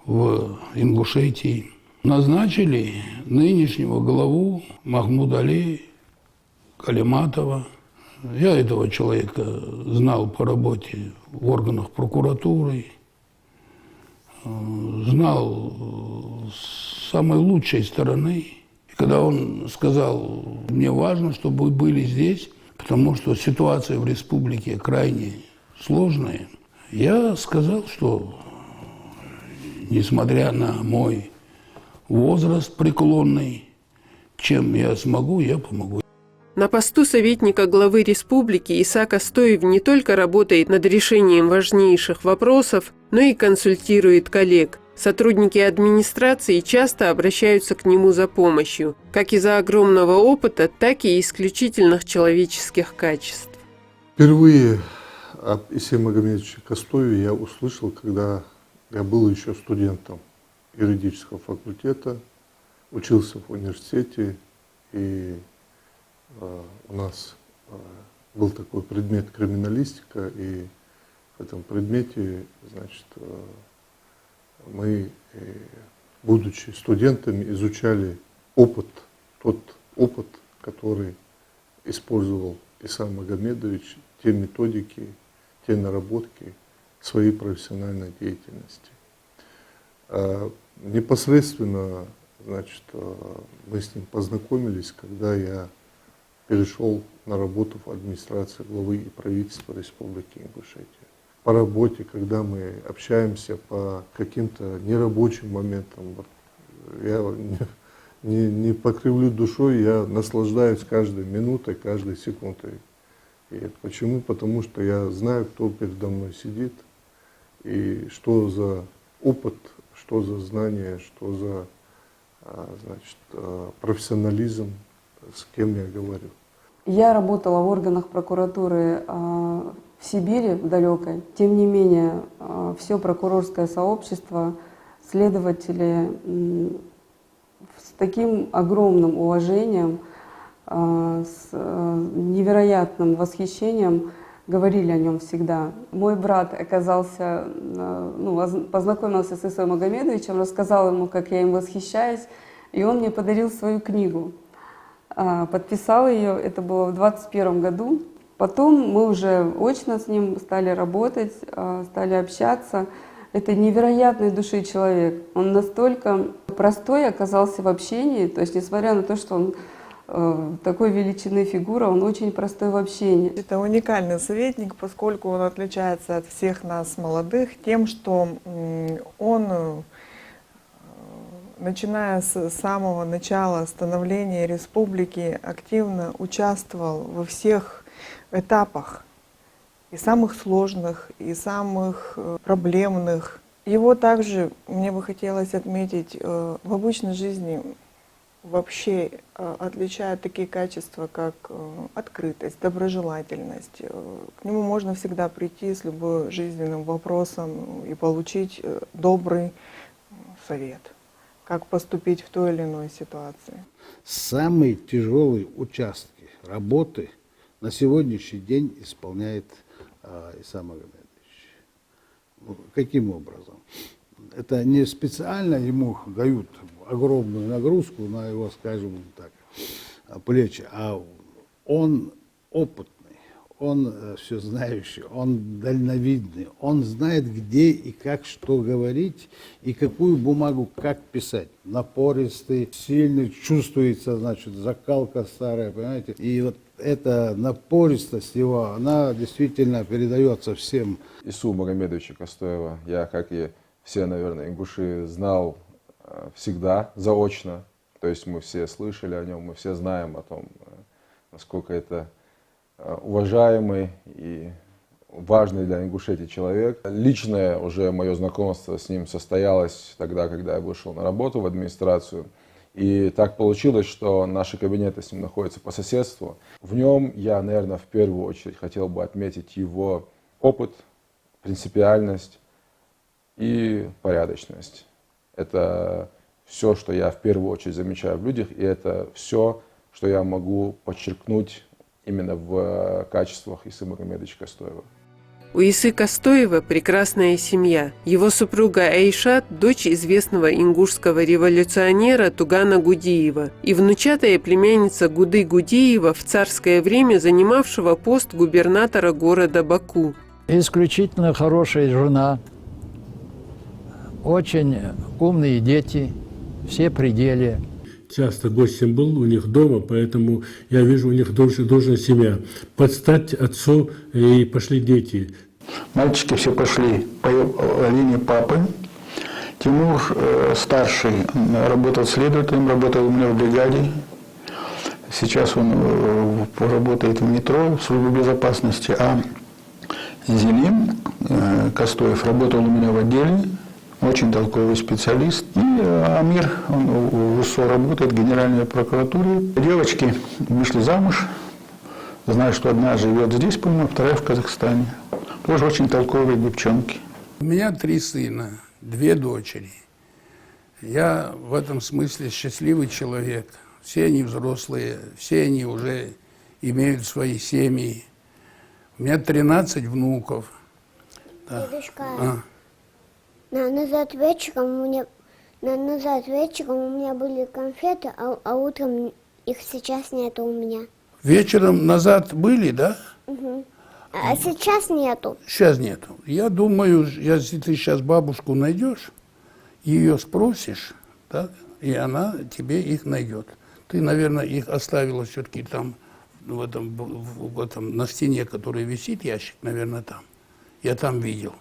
в Ингушетии. Назначили нынешнего главу Махмуда Али Калиматова. Я этого человека знал по работе в органах прокуратуры, знал с самой лучшей стороны. И когда он сказал, мне важно, чтобы вы были здесь, потому что ситуация в республике крайне сложная, я сказал, что несмотря на мой возраст преклонный, чем я смогу, я помогу. На посту советника главы республики Иса Костоев не только работает над решением важнейших вопросов, но и консультирует коллег. Сотрудники администрации часто обращаются к нему за помощью, как из-за огромного опыта, так и исключительных человеческих качеств. Впервые об Исе Магомедовиче Костоеве я услышал, когда я был еще студентом юридического факультета, учился в университете, и у нас был такой предмет криминалистика, и в этом предмете, значит, мы, будучи студентами, изучали тот опыт, который использовал Иса Магомедович, те методики, те наработки своей профессиональной деятельности. Непосредственно, значит, мы с ним познакомились, когда я перешел на работу в администрации главы и правительства Республики Ингушетия. По работе, когда мы общаемся по каким-то нерабочим моментам, я не покривлю душой, я наслаждаюсь каждой минутой, каждой секундой. И почему? Потому что я знаю, кто передо мной сидит, и что за опыт, что за знания, что за, значит, профессионализм, с кем я говорю. Я работала в органах прокуратуры в Сибири, в далекой. Тем не менее, все прокурорское сообщество, следователи с таким огромным уважением, с невероятным восхищением говорили о нем всегда. Мой брат оказался, познакомился с Исой Магомедовичем, рассказал ему, как я им восхищаюсь, и он мне подарил свою книгу. Подписал ее, это было в 2021 году. Потом мы уже очно с ним стали работать, стали общаться. Это невероятной души человек. Он настолько простой оказался в общении, то есть несмотря на то, что он такой величины фигура, он очень простой в общении. Это уникальный советник, поскольку он отличается от всех нас молодых тем, что он, начиная с самого начала становления республики, активно участвовал во всех этапах, и самых сложных, и самых проблемных. Его также, мне бы хотелось отметить, в обычной жизни вообще отличают такие качества, как открытость, доброжелательность. К нему можно всегда прийти с любым жизненным вопросом и получить добрый совет, как поступить в той или иной ситуации. Самые тяжелые участки работы на сегодняшний день исполняет Исам Магомедович. Каким образом? Это не специально ему дают огромную нагрузку на его, скажем так, плечи, а он опытный, он все знающий, он дальновидный, он знает, где и как что говорить, и какую бумагу как писать. Напористый, сильный, чувствуется, значит, закалка старая, понимаете, и вот эта напористость его, она действительно передается всем. Ису Магомедовича Костоева я, как и все, наверное, ингуши, знал всегда, заочно. То есть мы все слышали о нем, мы все знаем о том, насколько это уважаемый и важный для Ингушетии человек. Личное уже мое знакомство с ним состоялось тогда, когда я вышел на работу в администрацию. И так получилось, что наши кабинеты с ним находятся по соседству. В нем я, наверное, в первую очередь хотел бы отметить его опыт, принципиальность и порядочность. Это все, что я в первую очередь замечаю в людях, и это все, что я могу подчеркнуть именно в качествах Исы Магомедовича Костоева. У Исы Костоева прекрасная семья. Его супруга Айшат – дочь известного ингушского революционера Тугана Гудиева и внучатая племянница Гуды Гудиева, в царское время занимавшего пост губернатора города Баку. Исключительно хорошая жена, очень умные дети, все при деле. Часто гостем был у них дома, поэтому я вижу, у них дружная семья. Под стать отцу и пошли дети. Мальчики все пошли по линии папы. Тимур, старший, работал следователем, работал у меня в бригаде. Сейчас он работает в метро, в службе безопасности. А Зелим Костоев работал у меня в отделе. Очень толковый специалист. И Амир, он в УСО работает, в Генеральной прокуратуре. Девочки вышли замуж. Знаю, что одна живет здесь, по-моему, вторая в Казахстане. Тоже очень толковые девчонки. У меня 3 сына, 2 дочери. Я в этом смысле счастливый человек. Все они взрослые, все они уже имеют свои семьи. У меня 13 внуков. Да. Дедушка, назад вечером у меня были конфеты, а утром их сейчас нету у меня. Вечером назад были, да? Угу. А сейчас нету. Сейчас нету. Я думаю, если ты сейчас бабушку найдешь, ее спросишь, так, и она тебе их найдет. Ты, наверное, их оставила все-таки там, в этом, на стене, который висит, ящик, наверное, там. Я там видел.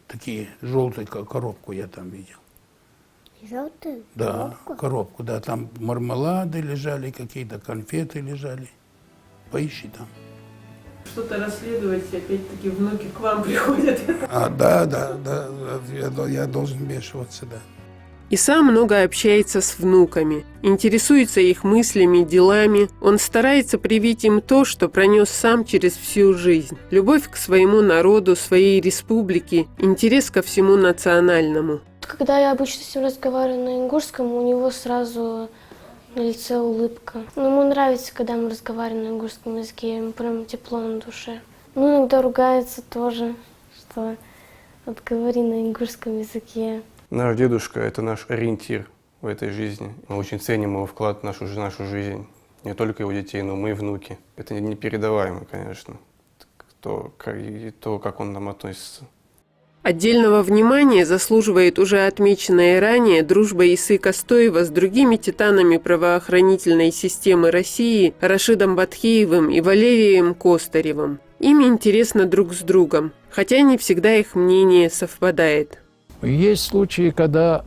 Такие желтые, коробку я там видел. Желтую? Да, коробку, да. Там мармелады лежали, какие-то конфеты лежали. Поищи там. Что-то расследовать, опять-таки внуки к вам приходят. Да, я должен вмешиваться, да. Иса много общается с внуками, интересуется их мыслями, делами. Он старается привить им то, что пронес сам через всю жизнь. Любовь к своему народу, своей республике, интерес ко всему национальному. Когда я обычно с ним разговариваю на ингушском, у него сразу на лице улыбка. Но ему нравится, когда мы разговариваем на ингушском языке, ему прям тепло на душе. Ну, иногда ругается тоже, что вот говори на ингушском языке. Наш дедушка – это наш ориентир в этой жизни. Мы очень ценим его вклад в нашу жизнь. Не только его детей, но мы и внуки. Это непередаваемо, конечно, то, как он к нам относится. Отдельного внимания заслуживает уже отмеченная ранее дружба Исы Кастоева с другими титанами правоохранительной системы России Рашидом Батхеевым и Валерием Костаревым. Им интересно друг с другом, хотя не всегда их мнение совпадает. Есть случаи, когда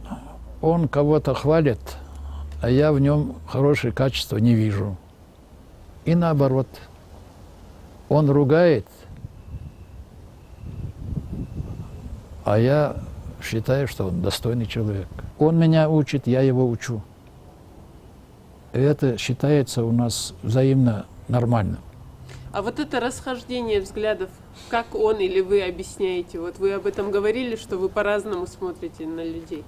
он кого-то хвалит, а я в нем хорошие качества не вижу. И наоборот, он ругает, а я считаю, что он достойный человек. Он меня учит, я его учу. И это считается у нас взаимно нормальным. А вот это расхождение взглядов, как он или вы объясняете? Вот вы об этом говорили, что вы по-разному смотрите на людей.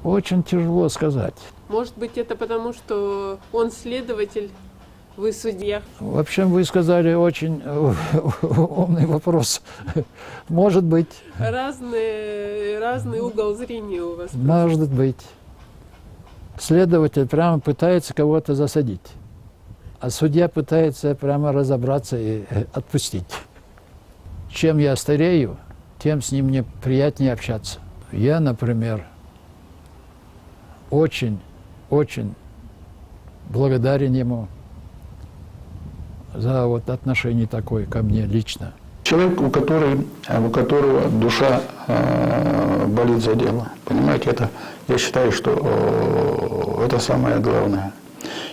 Очень тяжело сказать. Может быть, это потому, что он следователь, вы судья? В общем, вы сказали очень умный вопрос. Может быть. Разный угол зрения у вас. Может быть. Следователь прямо пытается кого-то засадить, а судья пытается прямо разобраться и отпустить. Чем я старею, тем с ним мне приятнее общаться. Я, например, очень благодарен ему за вот отношение такое ко мне лично. Человек, у которого душа болит за дело. Понимаете, я считаю, что это самое главное.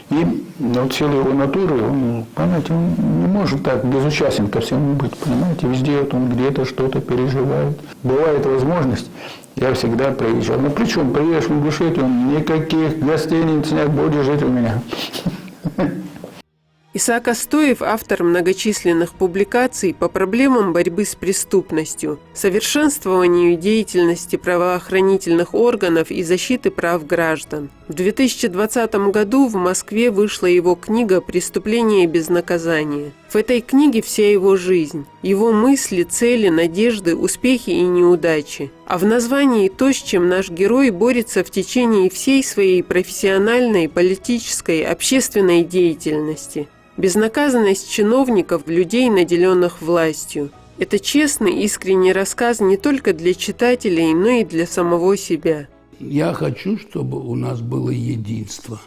И в силу его натуры, он, понимаете, он не может так безучастен ко всему быть. Понимаете, везде он где-то что-то переживает. Бывает возможность, я всегда приезжал. Ну причем приедешь в Ингушетию, никаких гостиниц нет, будешь жить у меня. Иса Кастоев – автор многочисленных публикаций по проблемам борьбы с преступностью, совершенствованию деятельности правоохранительных органов и защиты прав граждан. В 2020 году в Москве вышла его книга «Преступление без наказания». В этой книге вся его жизнь, его мысли, цели, надежды, успехи и неудачи. А в названии то, с чем наш герой борется в течение всей своей профессиональной, политической, общественной деятельности. Безнаказанность чиновников, людей, наделенных властью. Это честный, искренний рассказ не только для читателей, но и для самого себя. Я хочу, чтобы у нас было единство,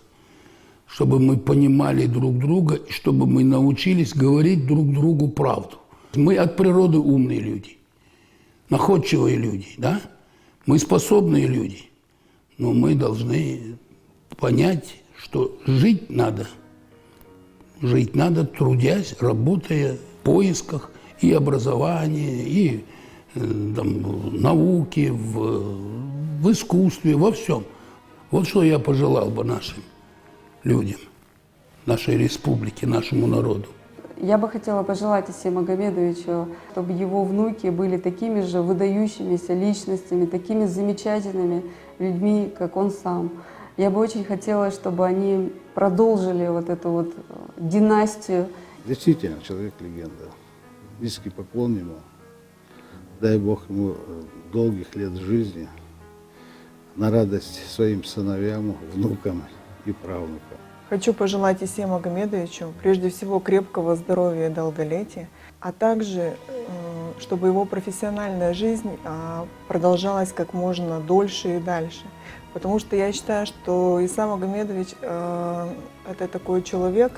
чтобы мы понимали друг друга, чтобы мы научились говорить друг другу правду. Мы от природы умные люди, находчивые люди, да? Мы способные люди, но мы должны понять, что жить надо, трудясь, работая в поисках и образования, и науки, в искусстве, во всем. Вот что я пожелал бы нашим людям, нашей республике, нашему народу. Я бы хотела пожелать Исе Магомедовичу, чтобы его внуки были такими же выдающимися личностями, такими замечательными людьми, как он сам. Я бы очень хотела, чтобы они продолжили вот эту вот династию. Действительно, человек-легенда. Низкий поклон ему. Дай Бог ему долгих лет жизни, на радость своим сыновьям, внукам и правнукам. Хочу пожелать Исе Магомедовичу прежде всего крепкого здоровья и долголетия, а также, чтобы его профессиональная жизнь продолжалась как можно дольше и дальше. Потому что я считаю, что Иса Магомедович это такой человек,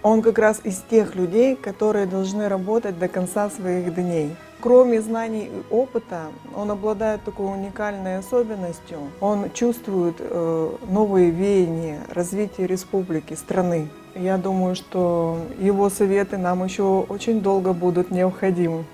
он как раз из тех людей, которые должны работать до конца своих дней. Кроме знаний и опыта, он обладает такой уникальной особенностью. Он чувствует новые веяния развития республики, страны. Я думаю, что его советы нам еще очень долго будут необходимы.